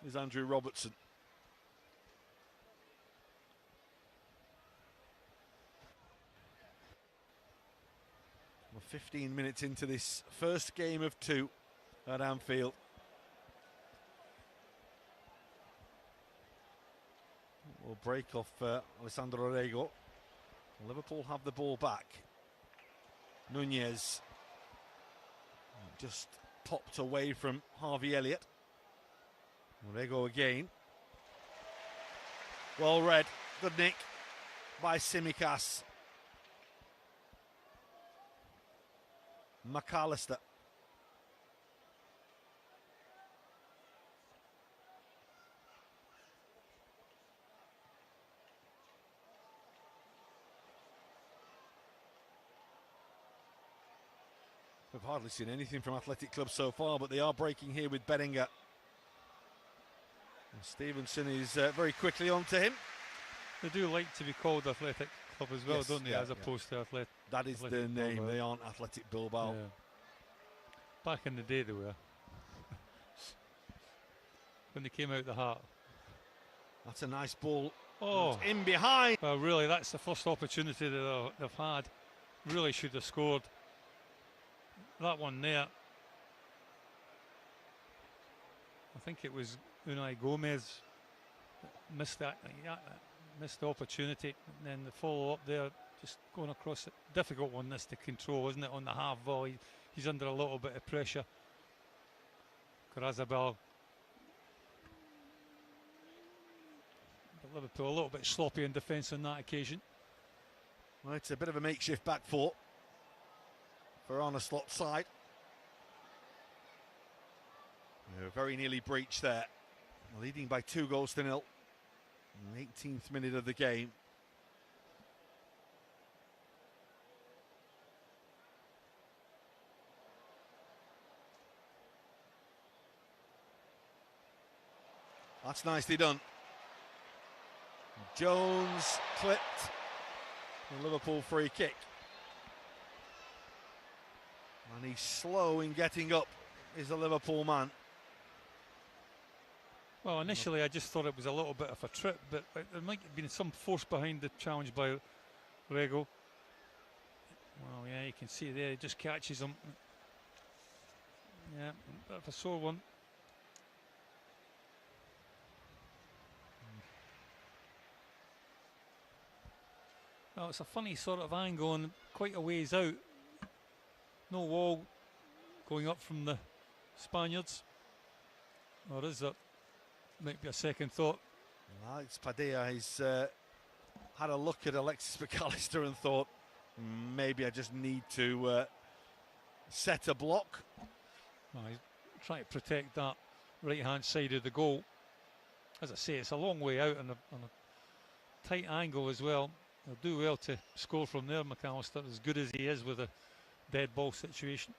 is Andrew Robertson. We're 15 minutes into this first game of 2 at Anfield. We'll break off Alessandro Orrego. Liverpool have the ball back. Nunez just popped away from Harvey Elliott. Orrego again. Well read. Good nick by Tsimikas. McAllister. We've hardly seen anything from Athletic Club so far, but they are breaking here with Berenguer. And Stevenson is very quickly on to him. They do like to be called Athletic Club as well, yes, don't they, as opposed to Athletic. That is their name, Bilbao. They aren't Athletic Bilbao. Yeah. Back in the day they were. When they came out the heart. That's a nice ball. Oh, it's in behind. Well, really, that's the first opportunity that they've had. Really should have scored. That one there. I think it was Unai Gomez missed that. Missed the opportunity, and then the follow up there, just going across it. Difficult one this to control, isn't it? On the half volley, he's under a little bit of pressure. Carazabal. But Liverpool a little bit sloppy in defence on that occasion. Well, it's a bit of a makeshift back four for Arne Slot's side. They were very nearly breached there, leading by 2-0. In the 18th minute of the game. That's nicely done. Jones clipped. The Liverpool free kick. And he's slow in getting up, is the Liverpool man. Well, initially I just thought it was a little bit of a trip, but there might have been some force behind the challenge by Orrego. Well, yeah, you can see there, he just catches him. Yeah, a bit of a sore one. Well, it's a funny sort of angle and quite a ways out. No wall going up from the Spaniards. Or is there? Might be a second thought. Alex Padilla has had a look at Alexis McAllister and thought, maybe I just need to set a block. Well, he's trying to protect that right-hand side of the goal. As I say, it's a long way out on a tight angle as well. He'll do well to score from there, McAllister, as good as he is with a dead ball situation.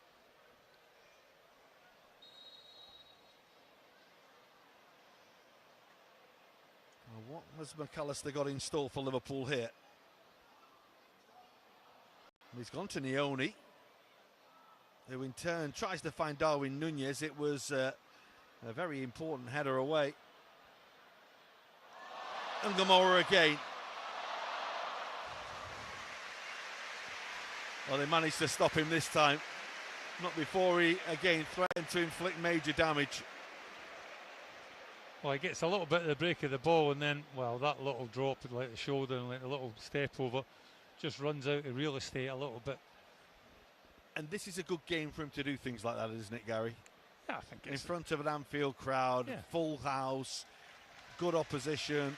What has McAllister got in store for Liverpool here? He's gone to Nioni, who in turn tries to find Darwin Nunez. It was a very important header away. And Gamora again. Well, they managed to stop him this time. Not before he again threatened to inflict major damage. Well, he gets a little bit of the break of the ball, and then, well, that little drop, like the shoulder and like a little step over, just runs out of real estate a little bit. And this is a good game for him to do things like that, isn't it, Gary? Yeah, I think in front of an Anfield crowd, yeah. Full house, good opposition.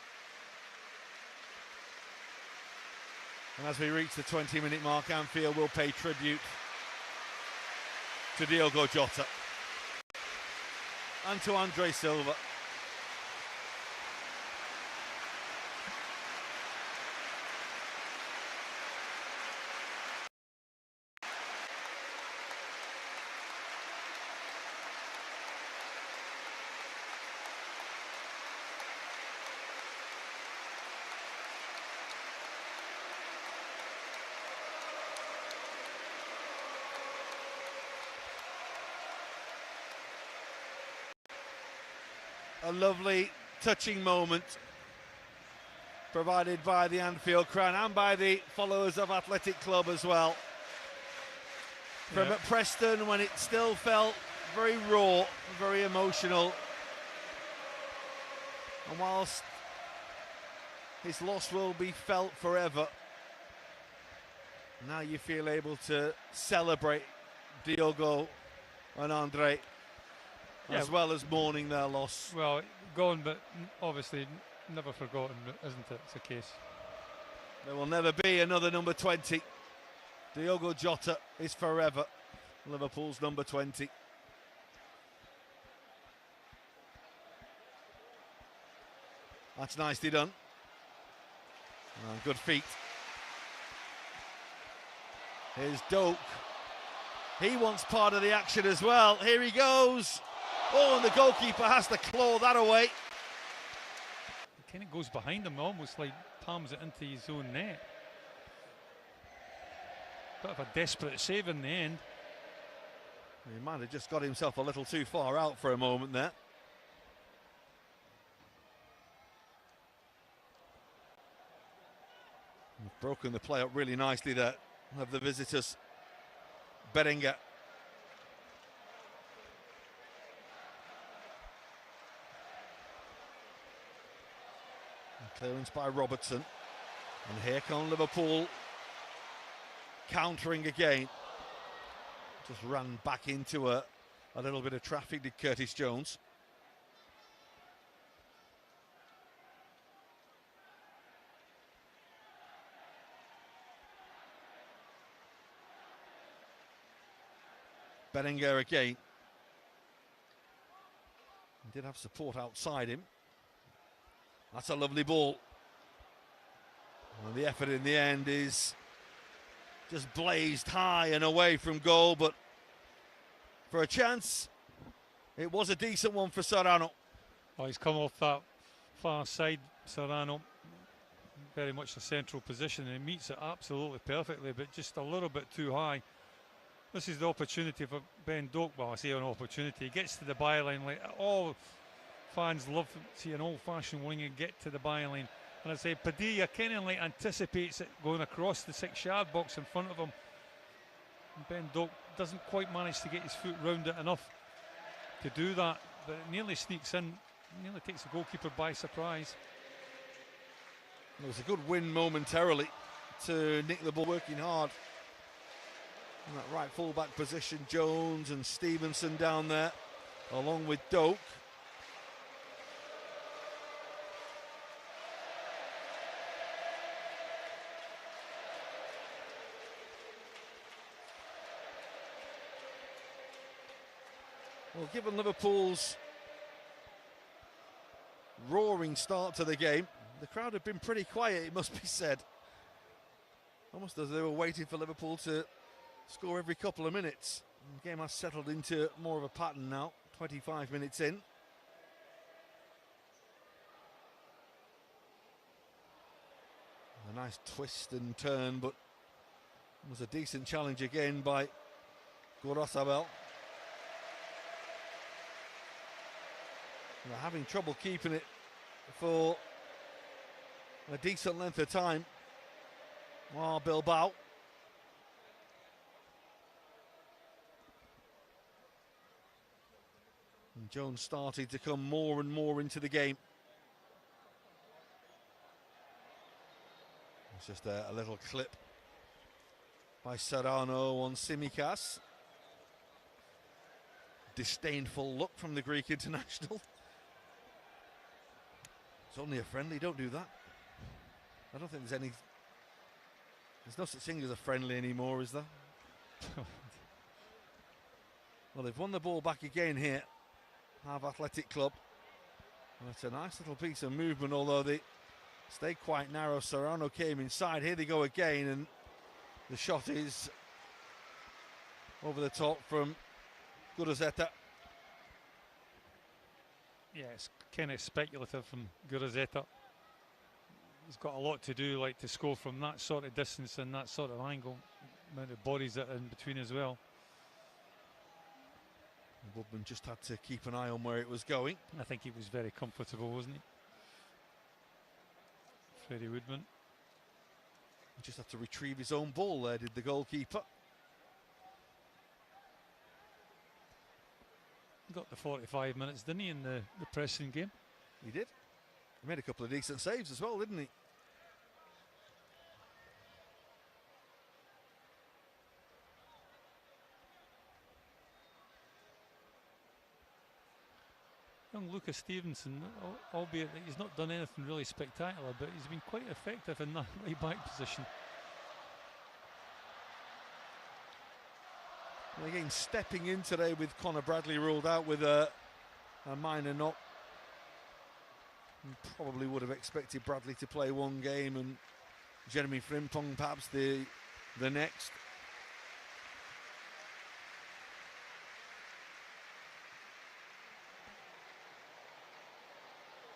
And as we reach the 20-minute mark, Anfield will pay tribute to Diogo Jota and to Andre Silva. a lovely, touching moment provided by the Anfield crowd and by the followers of Athletic Club as well. From at Preston, when it still felt very raw, very emotional. And whilst his loss will be felt forever, now you feel able to celebrate Diogo and Andre, as well as mourning their loss. Well, gone, but obviously never forgotten, isn't it? It's a case. There will never be another number 20. Diogo Jota is forever Liverpool's number 20. That's nicely done. Good feet. Here's Doak. He wants part of the action as well. Here he goes. Oh, and the goalkeeper has to claw that away. He kind of goes behind him, almost like palms it into his own net. Bit of a desperate save in the end. He might have just got himself a little too far out for a moment there. Broken the play up really nicely there of the visitors. Berenguer. Clearance by Robertson. And here come Liverpool countering again. Just ran back into a little bit of traffic, did Curtis Jones. Berenguer again. He did have support outside him. That's a lovely ball. And the effort in the end is just blazed high and away from goal, but for a chance, it was a decent one for Serrano. Oh, he's come off that far side, Serrano. Very much a central position, and he meets it absolutely perfectly, but just a little bit too high. This is the opportunity for Ben Doak. Well, I say an opportunity. He gets to the byline like all fans love to see an old-fashioned winger get to the byline. And I say Padilla kind of like anticipates it going across the 6-yard box in front of him. And Ben Doak doesn't quite manage to get his foot round it enough to do that, but it nearly sneaks in, nearly takes the goalkeeper by surprise. It was a good win momentarily to nick the ball, working hard. In that right full-back position, Jones and Stevenson down there, along with Doak. Well, given Liverpool's roaring start to the game, the crowd have been pretty quiet, it must be said. Almost as they were waiting for Liverpool to score every couple of minutes. The game has settled into more of a pattern now, 25 minutes in. A nice twist and turn, but it was a decent challenge again by Gorosabel. They're having trouble keeping it for a decent length of time. Oh, Bilbao. And Jones started to come more and more into the game. It's just a little clip by Serrano on Tsimikas. Disdainful look from the Greek international. It's only a friendly, don't do that. I don't think there's no such thing as a friendly anymore, is there? Well, they've won the ball back again here, have Athletic Club. And it's a nice little piece of movement, although they stayed quite narrow. Serrano came inside. Here they go again, and the shot is over the top from Gurazeta. Yeah, it's kind of speculative from Gurazeta. He's got a lot to do, like to score from that sort of distance and that sort of angle. Amount of bodies that are in between as well. Woodman just had to keep an eye on where it was going. I think he was very comfortable, wasn't he? Freddie Woodman. He just had to retrieve his own ball there, did the goalkeeper. Got the 45 minutes, didn't he, in the pressing game? He did. He made a couple of decent saves as well, didn't he? Young Lucas Stevenson, albeit that he's not done anything really spectacular, but he's been quite effective in that right back position. Well, again, stepping in today with Connor Bradley ruled out with a minor knock. Probably would have expected Bradley to play one game and Jeremy Frimpong perhaps the next.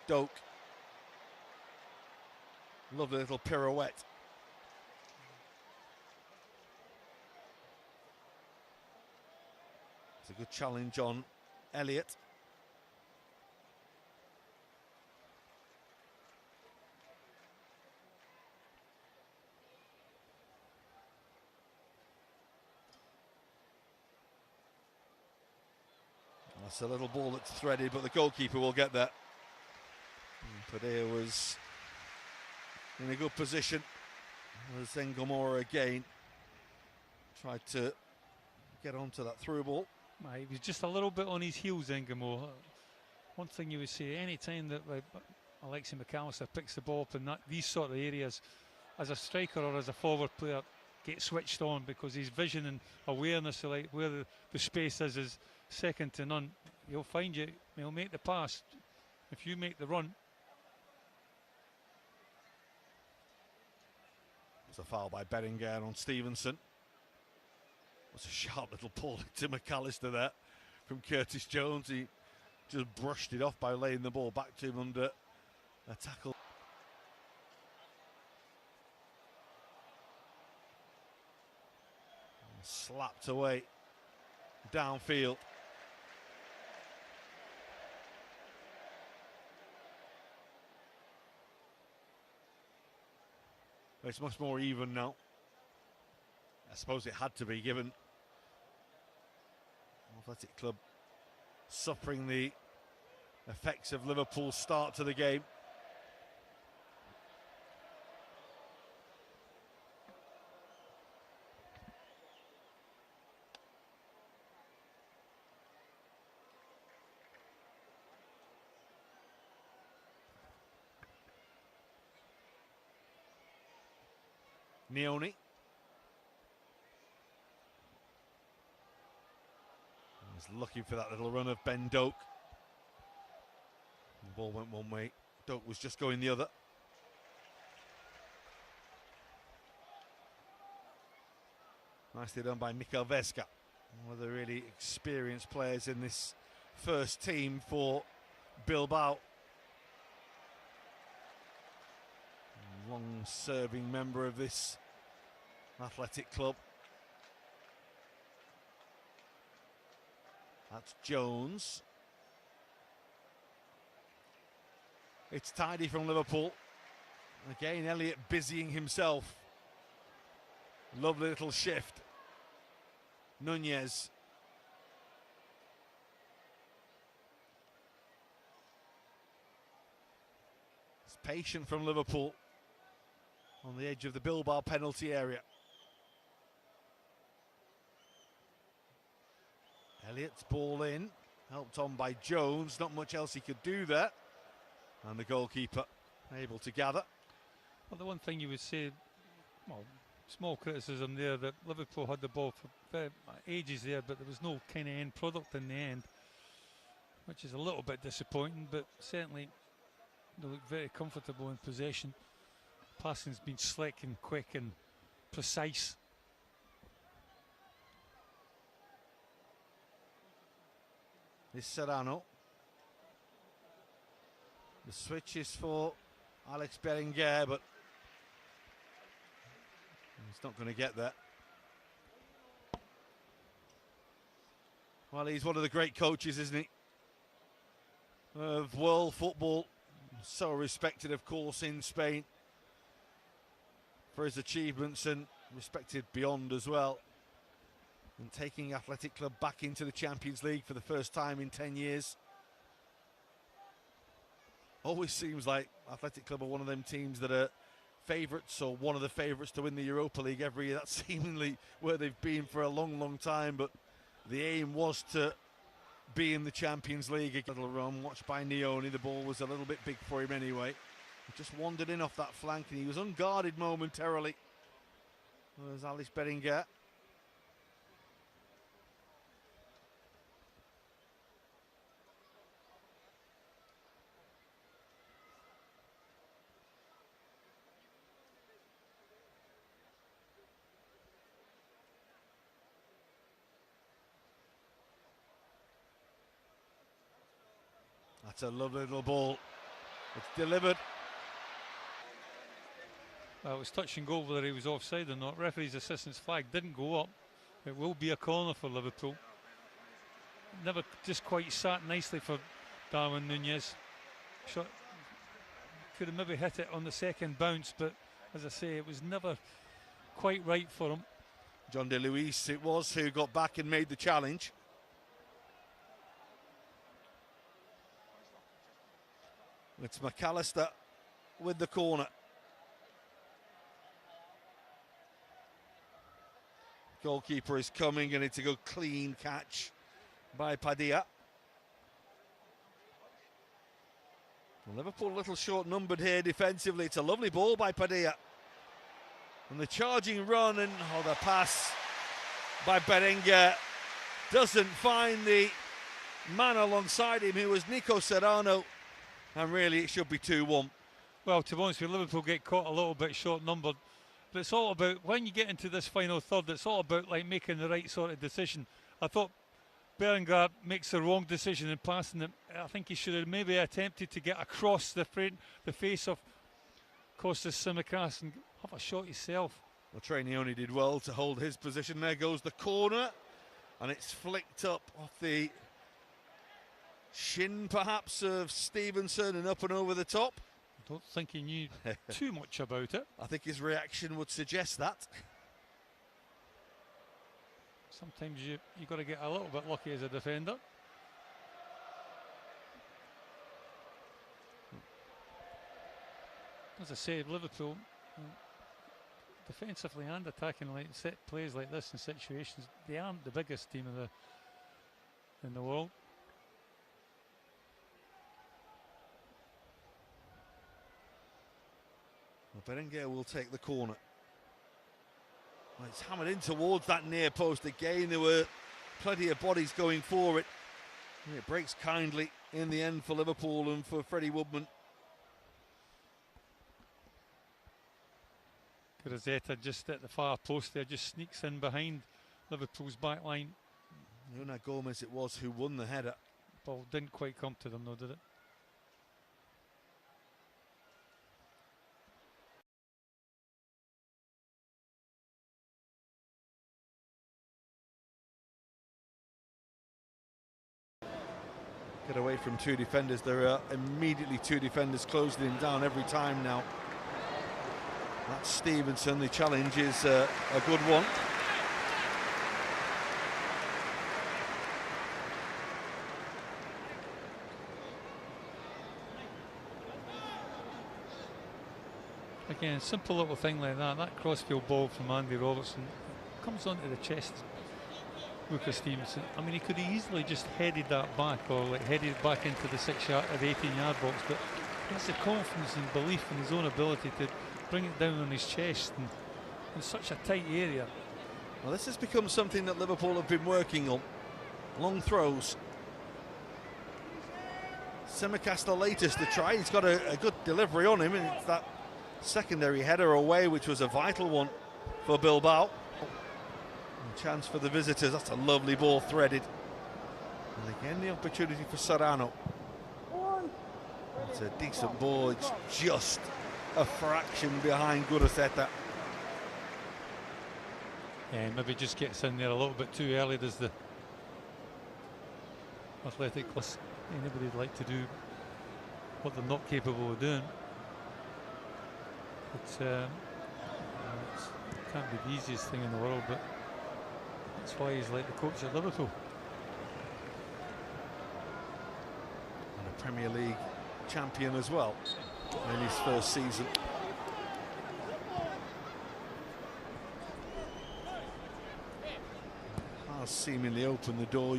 Doak. Lovely little pirouette. It's a good challenge on Elliott. That's a little ball that's threaded, but the goalkeeper will get that. Padilla was in a good position as Ngomora again tried to get onto that through ball. He was just a little bit on his heels, Ngomora. One thing you would say, any time that Alexi McAllister picks the ball up in these sort of areas, as a striker or as a forward player, get switched on, because his vision and awareness of where the space is second to none. He'll find you, he'll make the pass. If you make the run. It's a foul by Berenguer on Stevenson. That's a sharp little pull to McAllister there from Curtis Jones. He just brushed it off by laying the ball back to him under a tackle. And slapped away downfield. It's much more even now. I suppose it had to be, given Athletic Club suffering the effects of Liverpool's start to the game. Neoni. He's looking for that little run of Ben Doak. The ball went one way. Doak was just going the other. Nicely done by Mikel Vesca, one of the really experienced players in this first team for Bilbao. Long-serving member of this athletic club. That's Jones. It's tidy from Liverpool. Again, Elliott busying himself. Lovely little shift. Nunez. It's patient from Liverpool on the edge of the Bilbao penalty area. Elliott's ball in, helped on by Jones. Not much else he could do there. And the goalkeeper able to gather. Well, the one thing you would say, well, small criticism there, that Liverpool had the ball for ages there, but there was no kind of end product in the end, which is a little bit disappointing, but certainly they look very comfortable in possession. Passing's been slick and quick and precise. This Serrano. The switch is for Alex Berenguer, but he's not going to get that. Well, he's one of the great coaches, isn't he, of world football. So respected, of course, in Spain for his achievements, and respected beyond as well. And taking Athletic Club back into the Champions League for the first time in 10 years. Always seems like Athletic Club are one of them teams that are favourites, or one of the favourites to win the Europa League every year. That's seemingly where they've been for a long, long time, but the aim was to be in the Champions League. A little run watched by Nioni. The ball was a little bit big for him anyway. He just wandered in off that flank, and he was unguarded momentarily. There's Alice Beringer. That's a lovely little ball. It's delivered. Well, it was touch and go whether he was offside or not. Referee's assistant's flag didn't go up. It will be a corner for Liverpool. Never just quite sat nicely for Darwin Núñez. Shot, could have maybe hit it on the second bounce, but as I say, it was never quite right for him. John De Luis it was who got back and made the challenge. It's McAllister with the corner. Goalkeeper is coming, and it's a good clean catch by Padilla. Well, Liverpool a little short-numbered here defensively. It's a lovely ball by Padilla. And the charging run, and the pass by Berenguer doesn't find the man alongside him, who was Nico Serrano. And really, it should be 2-1. Well, to be honest with you, Liverpool get caught a little bit short-numbered. But it's all about, when you get into this final third, it's all about like making the right sort of decision. I thought Berenguer makes the wrong decision in passing it. I think he should have maybe attempted to get across the face of Kostas Tsimikas and have a shot himself. Well, Trainioni did well to hold his position. There goes the corner, and it's flicked up off the shin perhaps of Stevenson and up and over the top. I don't think he knew too much about it. I think his reaction would suggest that. Sometimes you got to get a little bit lucky as a defender. As I said, Liverpool defensively and attacking, like set plays like this in situations, they aren't the biggest team in the world. Well, Berenguer will take the corner. Well, it's hammered in towards that near post again. There were plenty of bodies going for it. And it breaks kindly in the end for Liverpool and for Freddie Woodman. Gazzetta just at the far post there, just sneaks in behind Liverpool's back line. Una Gomez it was who won the header. Ball didn't quite come to them though, did it? Get away from two defenders. There are immediately two defenders closing him down every time now. That's Stevenson. The challenge is a good one. Again, simple little thing like that crossfield ball from Andy Robertson comes onto the chest. Lucas Stevenson, I mean, he could have easily just headed that back, or like headed it back into the 6-yard or the 18-yard box, but he has the confidence and belief in his own ability to bring it down on his chest and in such a tight area. Well, this has become something that Liverpool have been working on. Long throws. Tsimikas the latest to try. He's got a good delivery on him, and it's that secondary header away, which was a vital one for Bilbao. Chance for the visitors. That's a lovely ball threaded. And again, the opportunity for Serrano. It's a decent ball. It's just a fraction behind Guruceta. Yeah, maybe just gets in there a little bit too early. Does the athletic class. Anybody'd like to do what they're not capable of doing. But it can't be the easiest thing in the world, but that's why he's like the coach at Liverpool. And a Premier League champion as well in his first season. Has seemingly opened the door.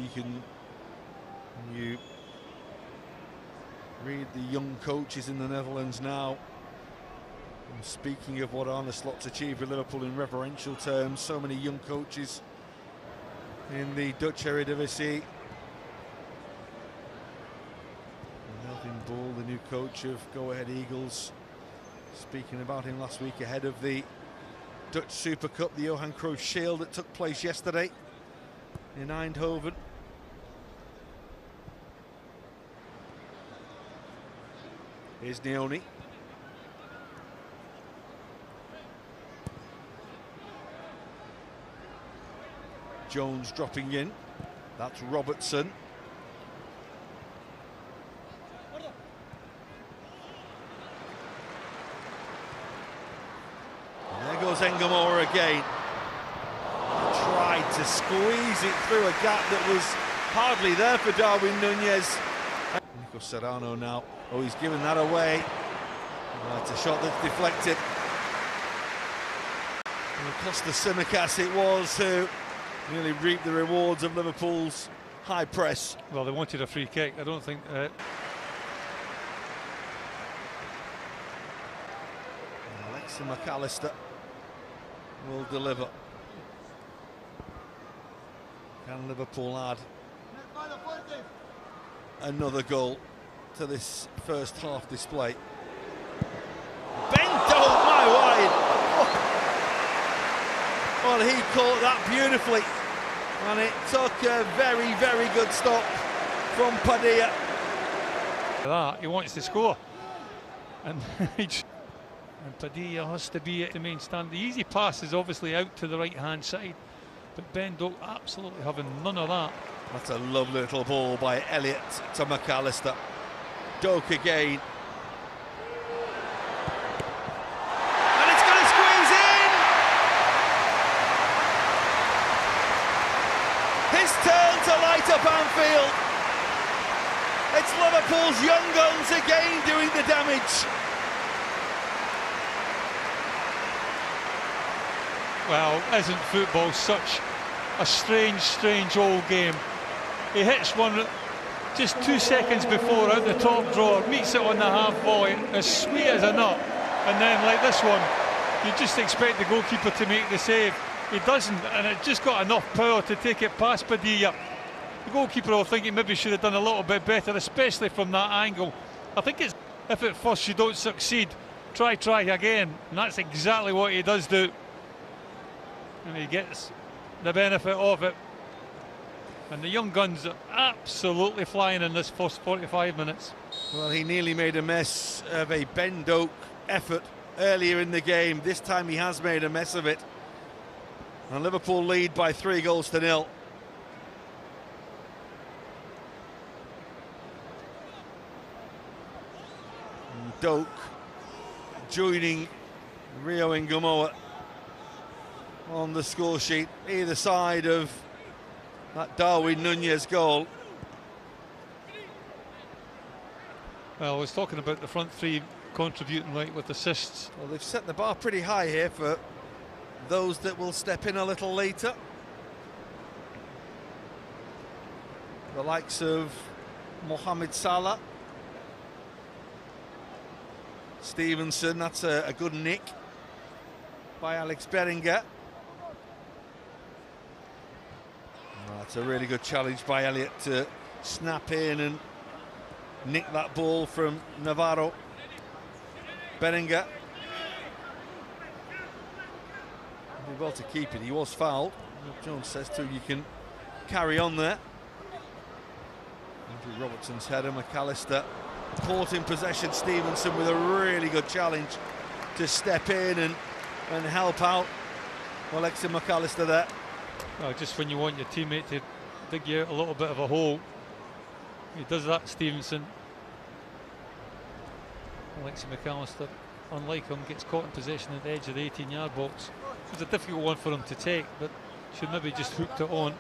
You read the young coaches in the Netherlands now. And speaking of what Arne Slot's achieved with Liverpool in reverential terms, so many young coaches in the Dutch Eredivisie. Melvin Ball, the new coach of Go Ahead Eagles, speaking about him last week ahead of the Dutch Super Cup, the Johan Cruyff Shield that took place yesterday in Eindhoven. Here's Neoni. Jones dropping in. That's Robertson. And there goes Engamour again. He tried to squeeze it through a gap that was hardly there for Darwin Nunez. Nico Serrano now. Oh, he's given that away. It's a shot that's deflected. And Costa Simicas it was who really reaped the rewards of Liverpool's high press. Well, they wanted a free kick. I don't think... Alexis McAllister will deliver. Can Liverpool add another goal to this first half display? Bento, my wide! Oh. Well, he caught that beautifully, and it took a very, very good stop from Padilla. He wants to score, and Padilla has to be at the main stand. The easy pass is obviously out to the right-hand side, but Ben Doak absolutely having none of that. That's a lovely little ball by Elliott to McAllister. Doak again. And it's going to squeeze in! His turn to light up Anfield. It's Liverpool's young guns again doing the damage. Well, isn't football such a strange old game? He hits one just 2 seconds before out the top drawer, meets it on the half volley, as sweet as a nut, and then like this one, you just expect the goalkeeper to make the save. He doesn't, and it just got enough power to take it past Padilla. The goalkeeper, I think, he maybe should have done a little bit better, especially from that angle. I think it's, if at first you don't succeed, try again, and that's exactly what he does do. And he gets the benefit of it. And the young guns are absolutely flying in this first 45 minutes. Well, he nearly made a mess of a Ben Doak effort earlier in the game. This time he has made a mess of it. And Liverpool lead by 3-0. And Doak joining Rio Engamour on the score sheet, either side of that Darwin Nunez goal. Well, I was talking about the front three contributing right with assists. Well, they've set the bar pretty high here for those that will step in a little later. The likes of Mohamed Salah, Stevenson, that's a good nick by Alex Berenguer. That's a really good challenge by Elliott to snap in and nick that ball from Navarro. Berenguer. Did well to keep it. He was fouled. Jones says to him, you can carry on there. Andrew Robertson's header. McAllister caught in possession. Stevenson with a really good challenge to step in and help out. Alexis McAllister there. Well, just when you want your teammate to dig you out a little bit of a hole, He does that, Stevenson. Alexi McAllister, unlike him, gets caught in possession at the edge of the 18-yard box. It was a difficult one for him to take, but should maybe just hooked it on.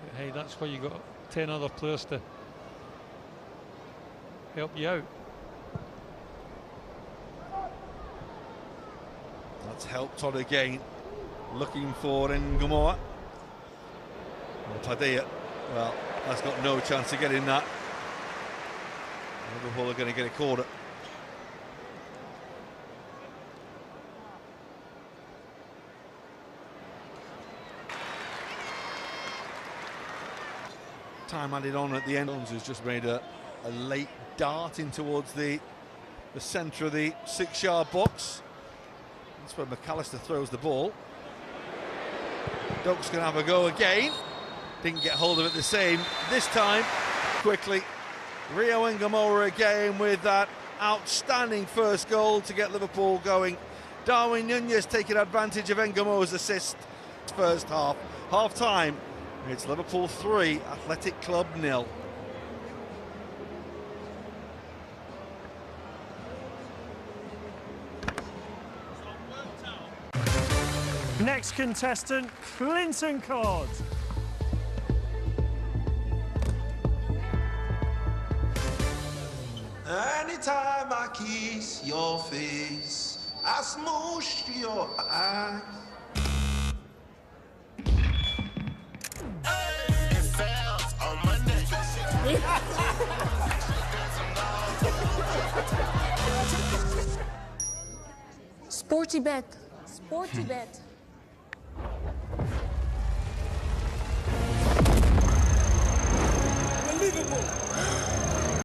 But hey, that's why you got 10 other players to help you out. That's helped on again. Looking for Ngamoa. Padilla, well, that's got no chance of getting that. Liverpool are going to get a corner. Time added on at the end. Has just made a late dart in towards the centre of the 6-yard box. That's where McAllister throws the ball. Duck's going to have a go again. Didn't get hold of it the same this time. Quickly, Rio Ngamoa again with that outstanding first goal to get Liverpool going. Darwin Nunez taking advantage of Ngamoa's assist. First half. Half time, it's Liverpool 3, Athletic Club 0. Next contestant, Clinton Codd. Anytime I kiss your face, I smoosh your eyes. It fell on Monday. Sporty bet. Sporty bet. Liverpool.